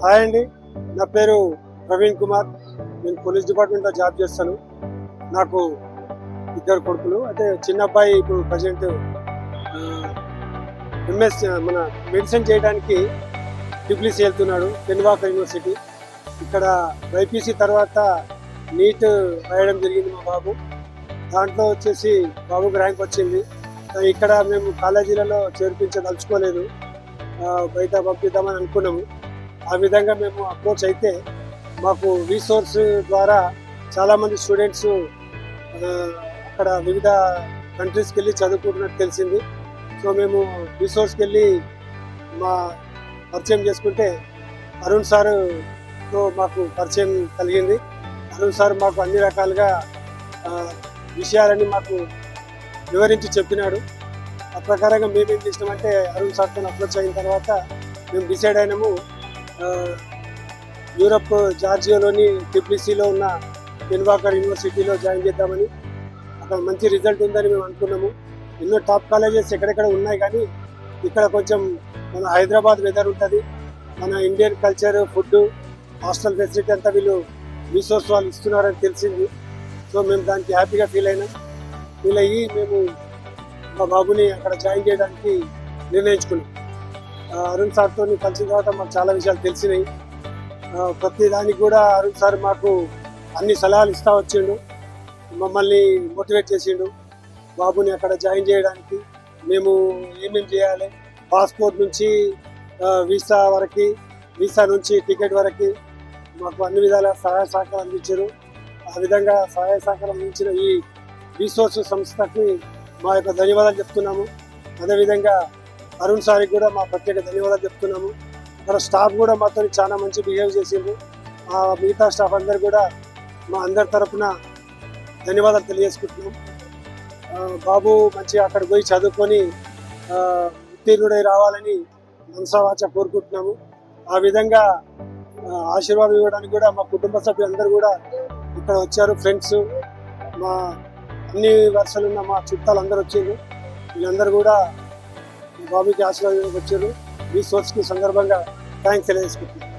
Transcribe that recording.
Hi అండి, నా పేరు ప్రవీణ్ కుమార్. నేను పోలీస్ డిపార్ట్మెంట్లో జాబ్ చేస్తాను. నాకు ఇద్దరు కొడుకులు. అయితే చిన్న అబ్బాయి ఇప్పుడు ప్రజెంట్ ఎంఎస్ మన మెడిసిన్ చేయడానికి ట్రిపుల్ఈసీ వెళ్తున్నాడు, పెన్వాకర్ యూనివర్సిటీ. ఇక్కడ బైపీసీ తర్వాత నీట్ రాయడం జరిగింది మా బాబు. దాంట్లో వచ్చేసి బాబుకి ర్యాంక్ వచ్చింది. ఇక్కడ మేము కాలేజీలలో చేర్పించదలుచుకోలేదు, బయట పంపిద్దామని అనుకున్నాము. ఆ విధంగా మేము అప్రోచ్ అయితే మాకు రీసోర్స్ ద్వారా చాలామంది స్టూడెంట్స్ అక్కడ వివిధ కంట్రీస్కి వెళ్ళి చదువుకుంటున్నట్టు తెలిసింది. సో మేము రీసోర్స్కి వెళ్ళి మా పరిచయం చేసుకుంటే అరుణ్ సార్తో మాకు పరిచయం కలిగింది. అరుణ్ సార్ మాకు అన్ని రకాలుగా విషయాలని మాకు వివరించి చెప్పినాడు. ఆ ప్రకారంగా మేమేం చేసినామంటే అరుణ్ సార్తో అప్రోచ్ అయిన తర్వాత మేము డిసైడ్ అయినాము యూరప్ జార్జియాలోని ట్రిపుల్ఈసీలో ఉన్న పెన్వాకర్ యూనివర్సిటీలో జాయిన్ చేద్దామని. అక్కడ మంచి రిజల్ట్ ఉందని మేము అనుకున్నాము. ఎన్నో టాప్ కాలేజెస్ ఎక్కడెక్కడ ఉన్నాయి, కానీ ఇక్కడ కొంచెం మన హైదరాబాద్ వెదర్ ఉంటుంది, మన Indian culture, food, hostel facility అంతా వీళ్ళు రిసోర్స్ వాళ్ళు ఇస్తున్నారని తెలిసింది. సో మేము దానికి హ్యాపీగా ఫీల్ అయ్యి మేము మా బాబుని అక్కడ జాయిన్ చేయడానికి నిర్ణయించుకున్నాం. అరుణ్ సార్తో కలిసిన తర్వాత మాకు చాలా విషయాలు తెలిసినాయి. ప్రతి దానికి కూడా అరుణ్ సార్ మాకు అన్ని సలహాలు ఇస్తూ వచ్చిండు, మమ్మల్ని మోటివేట్ చేసిండు. బాబుని అక్కడ జాయిన్ చేయడానికి మేము ఏమేమి చేయాలి, పాస్పోర్ట్ నుంచి వీసా వరకు, వీసా నుంచి టికెట్ వరకు మాకు అన్ని విధాల సహాయ సహకారం అందించారు. ఆ విధంగా సహాయ సహకారం అందించిన ఈ రీసోర్స్ సంస్థకి మా యొక్క ధన్యవాదాలు చెప్తున్నాము. అదేవిధంగా అరుణ్ సార్కి కూడా మా ప్రత్యేక ధన్యవాదాలు చెప్తున్నాము. అక్కడ స్టాఫ్ కూడా మాతో చాలా మంచి బిహేవ్ చేసిండ్రు. మిగతా స్టాఫ్ అందరు కూడా మా అందరి తరఫున ధన్యవాదాలు తెలియజేసుకుంటున్నాం. బాబు మంచిగా అక్కడ పోయి చదువుకొని ఉత్తీర్ణుడై రావాలని మనసావాచ కోరుకుంటున్నాము. ఆ విధంగా ఆశీర్వాదం ఇవ్వడానికి కూడా మా కుటుంబ సభ్యులందరూ కూడా ఇక్కడ వచ్చారు. ఫ్రెండ్స్, మా అన్ని వరుసలున్న మా చుట్టాలు అందరూ వచ్చారు. వీళ్ళందరూ కూడా బాబుకి ఆశీర్వాదం వచ్చారు. రీసోర్స్కి సందర్భంగా థ్యాంక్స్ తెలియజేసుకుంటున్నాను.